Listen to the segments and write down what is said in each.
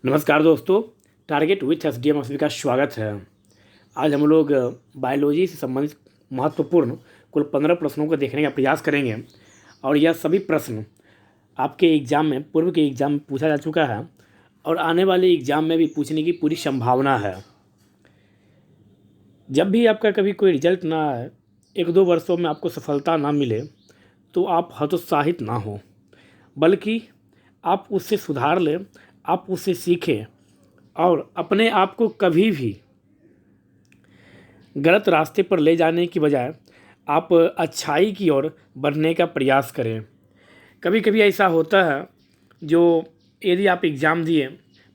नमस्कार दोस्तों। Target with SDM आप सभी का स्वागत है। आज हम लोग बायोलॉजी से संबंधित महत्वपूर्ण कुल 15 प्रश्नों को देखने का प्रयास करेंगे और यह सभी प्रश्न आपके एग्ज़ाम में पूर्व के एग्ज़ाम में पूछा जा चुका है और आने वाले एग्ज़ाम में भी पूछने की पूरी संभावना है। जब भी आपका कभी कोई रिजल्ट ना आए, 1-2 वर्षों में आपको सफलता ना मिले तो आप हतोत्साहित ना हो, बल्कि आप उससे सुधार लें, आप उससे सीखें और अपने आप को कभी भी गलत रास्ते पर ले जाने की बजाय आप अच्छाई की ओर बढ़ने का प्रयास करें। कभी कभी ऐसा होता है जो यदि आप एग्ज़ाम दिए,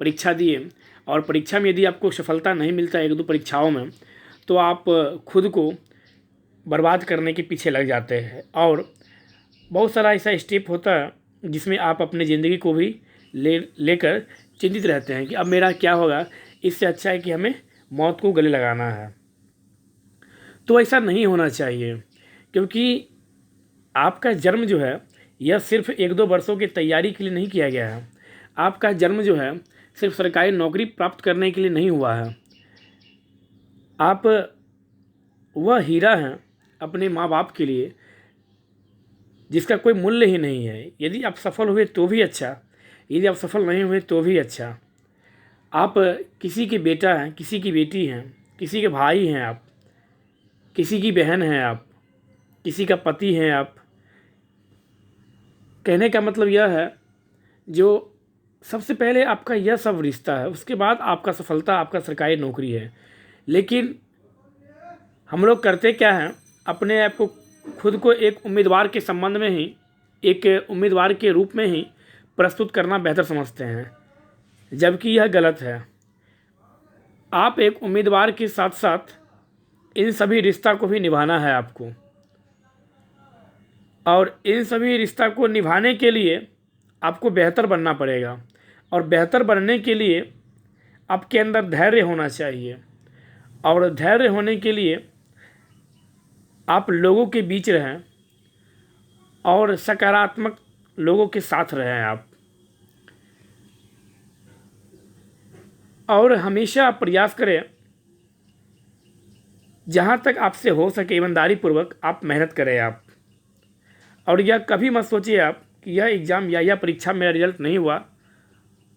परीक्षा दिए और परीक्षा में यदि आपको सफलता नहीं मिलता 1-2 परीक्षाओं में, तो आप खुद को बर्बाद करने के पीछे लग जाते हैं और बहुत सारा ऐसा स्टेप होता है जिसमें आप अपनी ज़िंदगी को भी लेकर चिंतित रहते हैं कि अब मेरा क्या होगा। इससे अच्छा है कि हमें मौत को गले लगाना है। तो ऐसा नहीं होना चाहिए, क्योंकि आपका जन्म जो है यह सिर्फ 1-2 वर्षों की तैयारी के लिए नहीं किया गया है। आपका जन्म जो है सिर्फ सरकारी नौकरी प्राप्त करने के लिए नहीं हुआ है। आप वह हीरा हैं अपने माँ बाप के लिए जिसका कोई मूल्य ही नहीं है। यदि आप सफल हुए तो भी अच्छा, यदि आप सफल नहीं हुए तो भी अच्छा। आप किसी के बेटा हैं, किसी की बेटी हैं, किसी के भाई हैं, आप किसी की बहन हैं, आप किसी का पति हैं। आप कहने का मतलब यह है, जो सबसे पहले आपका यह सब रिश्ता है, उसके बाद आपका सफलता आपका सरकारी नौकरी है। लेकिन हम लोग करते क्या हैं, अपने आप को खुद को एक उम्मीदवार के संबंध में ही, एक उम्मीदवार के रूप में ही प्रस्तुत करना बेहतर समझते हैं, जबकि यह गलत है। आप एक उम्मीदवार के साथ साथ इन सभी रिश्ता को भी निभाना है आपको, और इन सभी रिश्ता को निभाने के लिए आपको बेहतर बनना पड़ेगा। और बेहतर बनने के लिए आपके अंदर धैर्य होना चाहिए, और धैर्य होने के लिए आप लोगों के बीच रहें और सकारात्मक लोगों के साथ रहें आप, और हमेशा प्रयास करें जहाँ तक आपसे हो सके ईमानदारी पूर्वक आप मेहनत करें आप। और यह कभी मत सोचिए आप कि यह एग्ज़ाम या यह परीक्षा मेरा रिजल्ट नहीं हुआ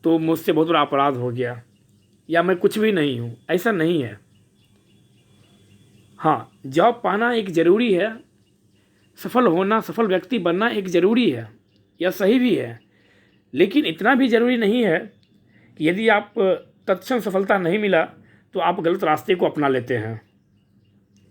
तो मुझसे बहुत बड़ा अपराध हो गया या मैं कुछ भी नहीं हूँ। ऐसा नहीं है। हाँ, जॉब पाना एक ज़रूरी है, सफल होना, सफल व्यक्ति बनना एक ज़रूरी है, यह सही भी है। लेकिन इतना भी ज़रूरी नहीं है कि यदि आप तत्क्षण सफलता नहीं मिला तो आप गलत रास्ते को अपना लेते हैं।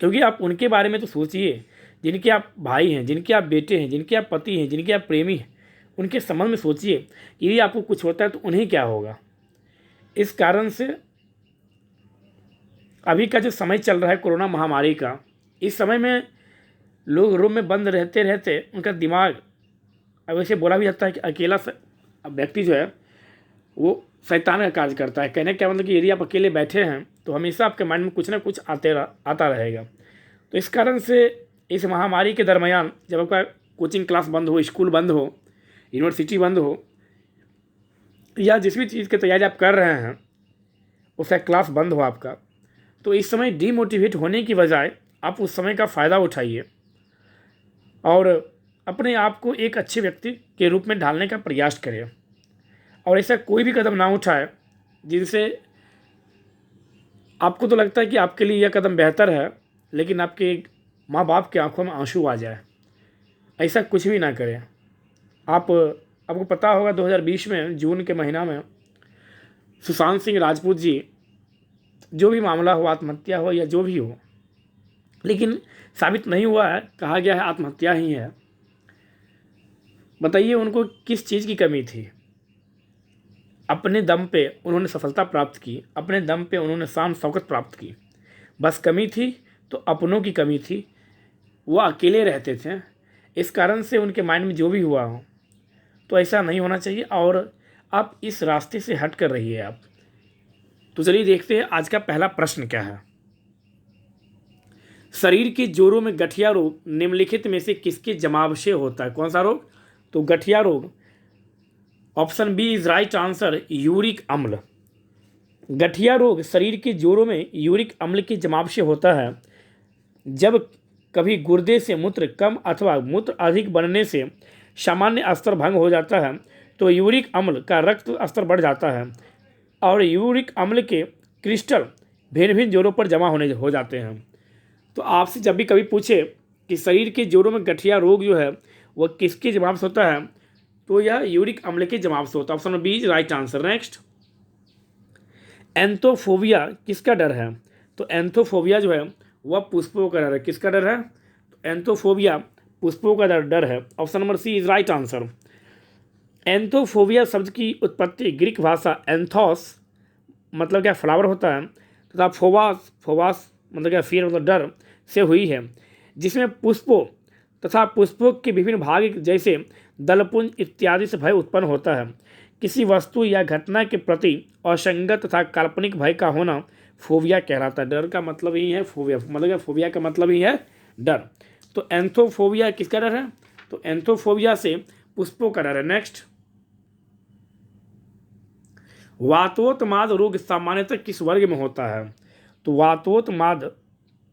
क्योंकि आप उनके बारे में तो सोचिए जिनके आप भाई हैं, जिनके आप बेटे हैं, जिनके आप पति हैं, जिनके आप प्रेमी हैं। उनके संबंध में सोचिए कि यदि आपको कुछ होता है तो उन्हें क्या होगा। इस कारण से अभी का जो समय चल रहा है कोरोना महामारी का, इस समय में लोग रूम में बंद रहते रहते उनका दिमाग, अब वैसे बोला भी जाता है कि अकेला व्यक्ति जो है वो शैतान का कार्य करता है। कहने का मतलब कि यदि आप अकेले बैठे हैं तो हमेशा आपके माइंड में कुछ ना कुछ आता रहेगा। तो इस कारण से इस महामारी के दरमियान जब आपका कोचिंग क्लास बंद हो, स्कूल बंद हो, यूनिवर्सिटी बंद हो, या जिस भी चीज़ की तैयारी आप कर रहे हैं उसका क्लास बंद हो आपका, तो इस समय डीमोटिवेट होने की बजाय आप उस समय का फ़ायदा उठाइए और अपने आप को एक अच्छे व्यक्ति के रूप में ढालने का प्रयास करें। और ऐसा कोई भी कदम ना उठाए जिनसे आपको तो लगता है कि आपके लिए यह कदम बेहतर है, लेकिन आपके माँ बाप की आंखों में आंसू आ जाए। ऐसा कुछ भी ना करें। आपको पता होगा 2020 में जून के महीना में सुशांत सिंह राजपूत जी, जो भी मामला हो, आत्महत्या हो या जो भी हो, लेकिन साबित नहीं हुआ है, कहा गया है आत्महत्या ही है। बताइए उनको किस चीज़ की कमी थी। अपने दम पे उन्होंने सफलता प्राप्त की, अपने दम पे उन्होंने शान शौकत प्राप्त की। बस कमी थी तो अपनों की कमी थी, वो अकेले रहते थे। इस कारण से उनके माइंड में जो भी हुआ हो, तो ऐसा नहीं होना चाहिए और आप इस रास्ते से हट कर रहिए आप। तो चलिए देखते हैं आज का पहला प्रश्न क्या है। शरीर के जोड़ों में गठिया रोग निम्नलिखित में से किसके जमाव से होता है। कौन सा रोग? तो गठिया रोग option B is right answer, uric अम्ल। गठिया रोग शरीर के जोड़ों में यूरिक अम्ल के जमाव से होता है। जब कभी गुर्दे से मूत्र कम अथवा मूत्र अधिक बनने से सामान्य स्तर भंग हो जाता है तो यूरिक अम्ल का रक्त स्तर बढ़ जाता है और यूरिक अम्ल के क्रिस्टल भिन्न भिन्न जोड़ों पर जमा हो जाते हैं। तो आपसे जब भी कभी पूछे कि शरीर के जोड़ों में गठिया रोग जो है वह किसके जवाब से होता है, तो यह यूरिक अम्ल के जवाब से होता है। Option B is right answer. Next, anthophobia किसका डर है? तो एंथोफोबिया जो है वह पुष्पों का डर है। किसका डर है? तो एंथोफोबिया पुष्पों का डर है। Option number C is right answer. Anthophobia शब्द की उत्पत्ति ग्रीक भाषा एंथोस मतलब क्या फ्लावर होता है तथा फोवास मतलब क्या फियर मतलब डर से हुई है, जिसमें पुष्पों तथा पुष्पों के विभिन्न भाग जैसे दलपुंज इत्यादि से भय उत्पन्न होता है। किसी वस्तु या घटना के प्रति असंगत तथा काल्पनिक भय का होना फोबिया कहलाता है। डर का मतलब ही है फोबिया, मतलब क्या फोबिया का मतलब ही है डर। तो एंथोफोबिया किसका डर है? तो एंथोफोबिया से पुष्पों का डर है। नेक्स्ट, वातोत्माद रोग सामान्यतः किस वर्ग में होता है? तो वातोत्माद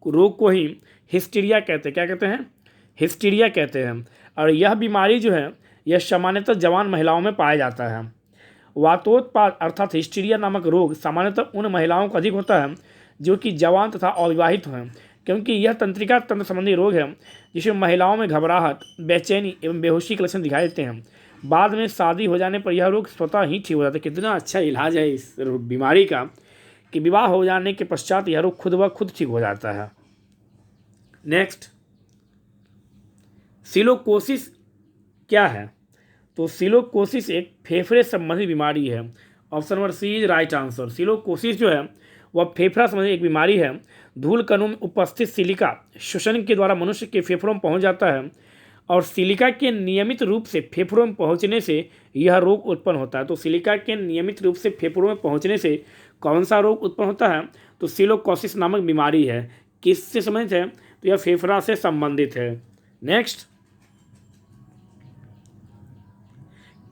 रोग को ही हिस्टीरिया कहते हैं। क्या कहते हैं? हिस्टीरिया कहते हैं। और यह बीमारी जो है यह सामान्यतः जवान महिलाओं में पाया जाता है। वातोत्पाद अर्थात हिस्टीरिया नामक रोग सामान्यतः उन महिलाओं को अधिक होता है जो कि जवान तथा अविवाहित हैं, क्योंकि यह तंत्रिका तंत्र संबंधी रोग है जिसमें महिलाओं में घबराहट, बेचैनी एवं बेहोशी के लक्षण दिखाई देते हैं। बाद में शादी हो जाने पर यह रोग स्वतः ही ठीक हो जाता है। कितना अच्छा इलाज है इस बीमारी का कि विवाह हो जाने के पश्चात यह रोग खुद ब खुद ठीक हो जाता है। नेक्स्ट, सिलोकोसिस क्या है? तो सिलोकोसिस एक फेफड़े संबंधी बीमारी है। Option number C is right answer. सिलोकोसिस जो है वह फेफड़ा संबंधी एक बीमारी है। धूल कणों में उपस्थित सिलिका श्वसन के द्वारा मनुष्य के फेफड़ों में पहुंच जाता है और सिलिका के नियमित रूप से फेफड़ों में पहुंचने से यह रोग उत्पन्न होता है। तो सिलिका के नियमित रूप से फेफड़ों में पहुंचने से कौन सा रोग उत्पन्न होता है? तो सिलोकोसिस नामक बीमारी है। किससे संबंधित है? तो यह फेफड़ा से संबंधित है। नेक्स्ट,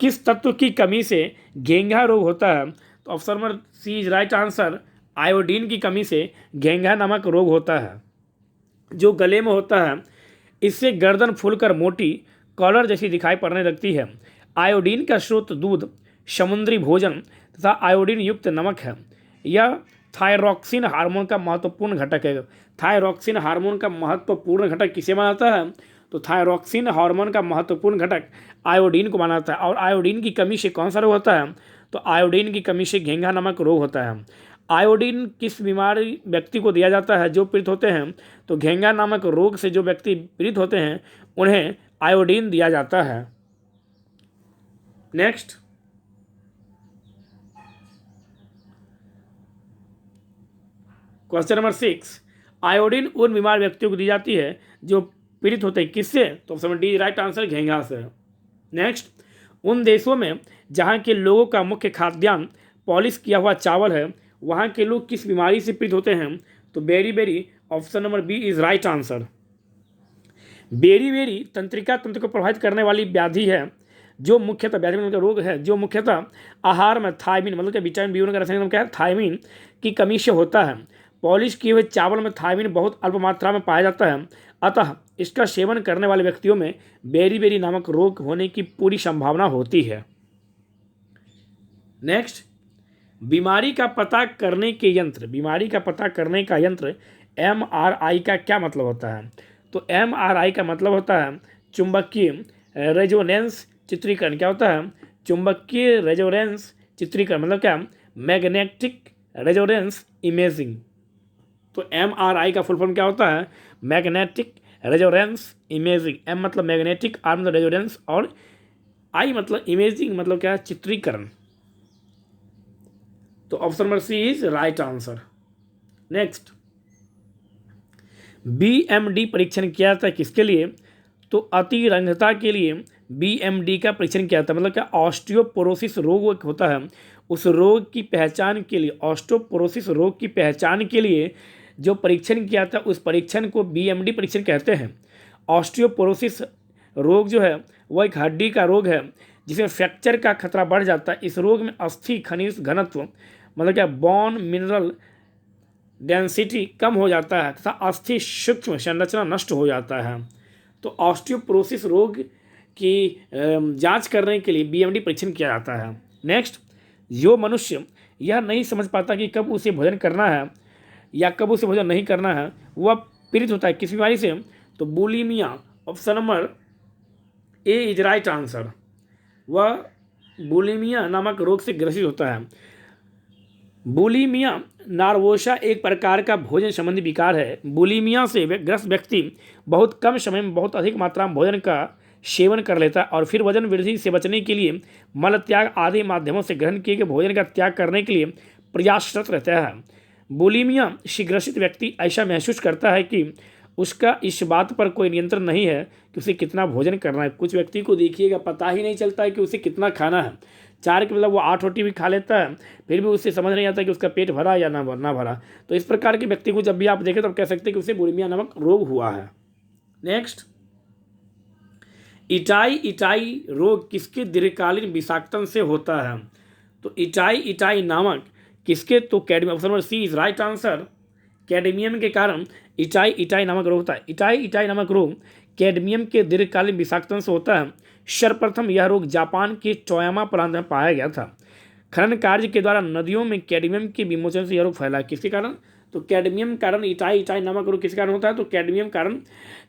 किस तत्व की कमी से घेंघा रोग होता है? तो option number C is right answer. Iodine की कमी से घेंघा नामक रोग होता है जो गले में होता है। इससे गर्दन फूलकर मोटी कॉलर जैसी दिखाई पड़ने लगती है। आयोडीन का स्रोत दूध, समुद्री भोजन तथा आयोडीन युक्त नमक है। यह थायरॉक्सिन हार्मोन का महत्वपूर्ण घटक है। थायरॉक्सिन हार्मोन का महत्वपूर्ण घटक किसे माना जाता है? तो थायरॉक्सिन हार्मोन का महत्वपूर्ण घटक आयोडीन को माना जाता है। और आयोडीन की कमी से कौन सा रोग होता है? तो आयोडीन की कमी से घेंघा नामक रोग होता है। आयोडीन किस बीमारी व्यक्ति को दिया जाता है जो पीड़ित होते हैं? तो घेंघा नामक रोग से जो व्यक्ति पीड़ित होते हैं उन्हें आयोडीन दिया जाता है। नेक्स्ट, क्वेश्चन नंबर 6, आयोडीन उन बीमार व्यक्तियों को दी जाती है जो पीड़ित होते हैं किससे? तो ऑप्शन डी राइट आंसर, घेंघा से। नेक्स्ट, उन देशों में जहाँ के लोगों का मुख्य खाद्यान्न पॉलिश किया हुआ चावल है वहाँ के लोग किस बीमारी से पीड़ित होते हैं? तो बेरी option number B is right answer. बेरी तंत्रिका तंत्र को प्रभावित करने वाली व्याधि है जो मुख्यतः व्याधि रोग है जो मुख्यतः आहार में थायमीन मतलब क्या विटामिन बी1 का रासायनिक क्या है थायमीन की कमी से होता है। पॉलिश किए हुए चावल में थायमीन बहुत अल्प मात्रा में पाया जाता है, अतः इसका सेवन करने वाले व्यक्तियों में बेरी नामक रोग होने की पूरी संभावना होती है। नेक्स्ट, बीमारी का पता करने के यंत्र, बीमारी का पता करने का यंत्र MRI का क्या मतलब होता है? तो MRI का मतलब होता है चुंबकीय रेजोनेंस चित्रीकरण। क्या होता है? चुंबकीय रेजोनेंस चित्रीकरण मतलब क्या? Magnetic resonance imaging. तो MRI का फुल फॉर्म क्या होता है? Magnetic resonance imaging. M मतलब मैग्नेटिक, R मतलब रेजोनेंस और I मतलब इमेजिंग मतलब क्या? चित्रीकरण। तो option number C is right answer. Next, BMD परीक्षण किया जाता है किसके लिए? तो अतिरंगता के लिए BMD का परीक्षण किया जाता है। मतलब क्या? ऑस्टियोपोरोसिस रोग होता है, उस रोग की पहचान के लिए, ऑस्टियोपोरोसिस रोग की पहचान के लिए जो परीक्षण किया था उस परीक्षण को BMD परीक्षण कहते हैं। ऑस्टियोपोरोसिस रोग जो है वह एक हड्डी का रोग है जिसमें फ्रैक्चर का खतरा बढ़ जाता है। इस रोग में अस्थि खनिज घनत्व मतलब क्या बोन मिनरल डेंसिटी कम हो जाता है तथा अस्थि सूक्ष्म संरचना नष्ट हो जाता है। तो ऑस्टियोपोरोसिस रोग की जांच करने के लिए बीएमडी परीक्षण किया जाता है। नेक्स्ट, जो मनुष्य यह नहीं समझ पाता कि कब उसे भोजन करना है या कब उसे भोजन नहीं करना है, वह पीड़ित होता है किस बीमारी से? तो bulimia. Option number A is right answer. वह बुलिमिया नामक रोग से ग्रसित होता है। बुलिमिया नार्वोसा एक प्रकार का भोजन संबंधी विकार है। बुलिमिया से ग्रस्त व्यक्ति बहुत कम समय में बहुत अधिक मात्रा में भोजन का सेवन कर लेता है और फिर वजन वृद्धि से बचने के लिए मल त्याग आदि माध्यमों से ग्रहण किए गए भोजन का त्याग करने के लिए प्रयासरत रहता है। बुलिमिया से ग्रसित व्यक्ति ऐसा महसूस करता है कि उसका इस बात पर कोई नियंत्रण नहीं है कि उसे कितना भोजन करना है। कुछ व्यक्ति को देखिएगा पता ही नहीं चलता है कि उसे कितना खाना है। 4 के मतलब वो 8 रोटी भी खा लेता है, फिर भी उससे समझ नहीं आता कि उसका पेट भरा या ना भरा। तो इस प्रकार के व्यक्ति को जब भी आप देखें तो आप कह सकते हैं कि उसे बुलिमिया नामक रोग हुआ है। नेक्स्ट, इटाई रोग किसके दीर्घकालीन विषाक्तन से होता है? तो इटाई नामक किसके? तो cadmium. Option number C is right answer. Cadmium के कारण इटाई नामक रोग होता है। इटाई नामक रोग कैडमियम के दीर्घकालीन विषाक्तन से होता है। सर्वप्रथम यह रोग जापान के टोयामा प्रांत में पाया गया था। खनन कार्य के द्वारा नदियों में कैडमियम के विमोचन से यह रोग फैला। किसके कारण? तो कैडमियम कारण इटाई नामक रोग किसके कारण होता है? तो कैडमियम कारण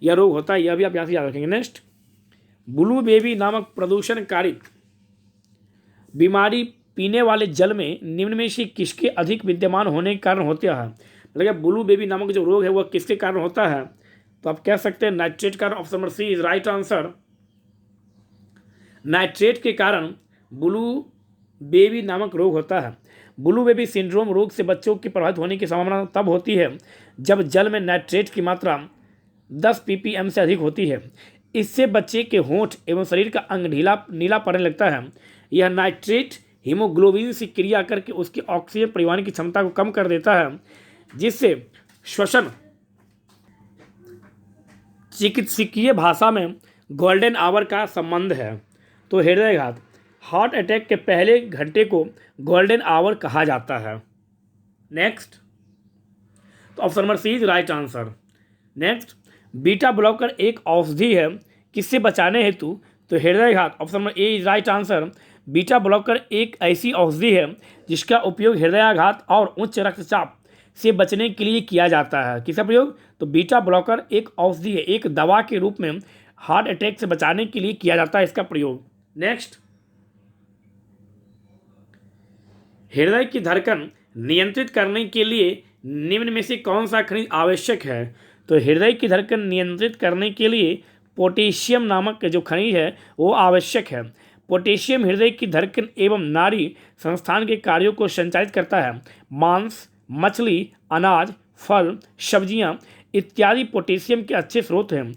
यह रोग होता है। यह भी आप यहाँ से याद रखेंगे। नेक्स्ट, ब्लू बेबी नामक प्रदूषणकारी बीमारी पीने वाले जल में निम्न में से किसके अधिक विद्यमान होने के कारण होता है? मतलब ब्लू बेबी नामक जो रोग है वह किसके कारण होता है? तो आप कह सकते हैं नाइट्रेट कारण। Option number C is right answer. Nitrate के कारण ब्लू बेबी नामक रोग होता है। ब्लू बेबी सिंड्रोम रोग से बच्चों की प्रभावित होने की संभावना तब होती है जब जल में नाइट्रेट की मात्रा 10 ppm से अधिक होती है। इससे बच्चे के होंठ एवं शरीर का अंग नीला पड़ने लगता है। यह नाइट्रेट हीमोग्लोबिन से क्रिया करके उसकी ऑक्सीजन परिवहन की क्षमता को कम कर देता है, जिससे श्वसन चिकित्सकीय भाषा में गोल्डन आवर का संबंध है। तो हृदयघात हार्ट अटैक के पहले घंटे को गोल्डन आवर कहा जाता है। नेक्स्ट, तो option number C is right answer. Next, beta blocker एक औषधि है किससे बचाने हेतु? तो हृदयघात। Option number A is right answer. Beta blocker एक ऐसी औषधि है जिसका उपयोग हृदयाघात और उच्च रक्तचाप से बचने के लिए किया जाता है। किसका प्रयोग? तो बीटा ब्लॉकर एक औषधि है, एक दवा के रूप में हार्ट अटैक से बचाने के लिए किया जाता है इसका प्रयोग। नेक्स्ट, हृदय की धड़कन नियंत्रित करने के लिए निम्न में से कौन सा खनिज आवश्यक है? तो हृदय की धड़कन नियंत्रित करने के लिए पोटेशियम नामक जो खनिज है वो आवश्यक है। पोटेशियम हृदय की धड़कन एवं नाड़ी संस्थान के कार्यों को संचालित करता है। मांस, मछली, अनाज, फल, सब्जियां इत्यादि पोटेशियम के अच्छे स्रोत हैं।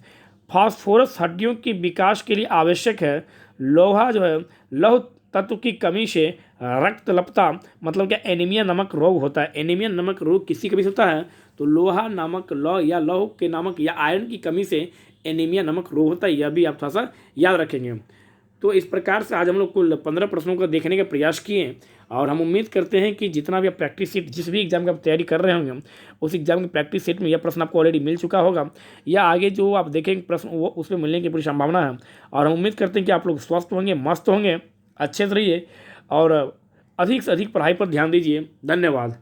फास्फोरस हड्डियों के विकास के लिए आवश्यक है। लोहा जो है लौह तत्व की कमी से रक्तल्पता मतलब क्या एनीमिया नामक रोग होता है। एनीमिया नामक रोग किसी कमी से होता है? तो लोहा नामक लौह के नामक या आयरन की कमी से एनीमिया नामक रोग होता है। यह भी आप थोड़ा सा याद रखेंगे। तो इस प्रकार से आज हम लोग कुल 15 प्रश्नों को देखने का प्रयास किए और हम उम्मीद करते हैं कि जितना भी आप प्रैक्टिस सेट जिस भी एग्जाम की आप तैयारी कर रहे होंगे उस एग्जाम की प्रैक्टिस सेट में यह प्रश्न आपको ऑलरेडी मिल चुका होगा या आगे जो आप देखेंगे प्रश्न वो उसमें मिलने की पूरी संभावना है। और हम उम्मीद करते हैं कि आप लोग स्वस्थ होंगे, मस्त होंगे, अच्छे से रहिए और अधिक से अधिक पढ़ाई पर ध्यान दीजिए। धन्यवाद।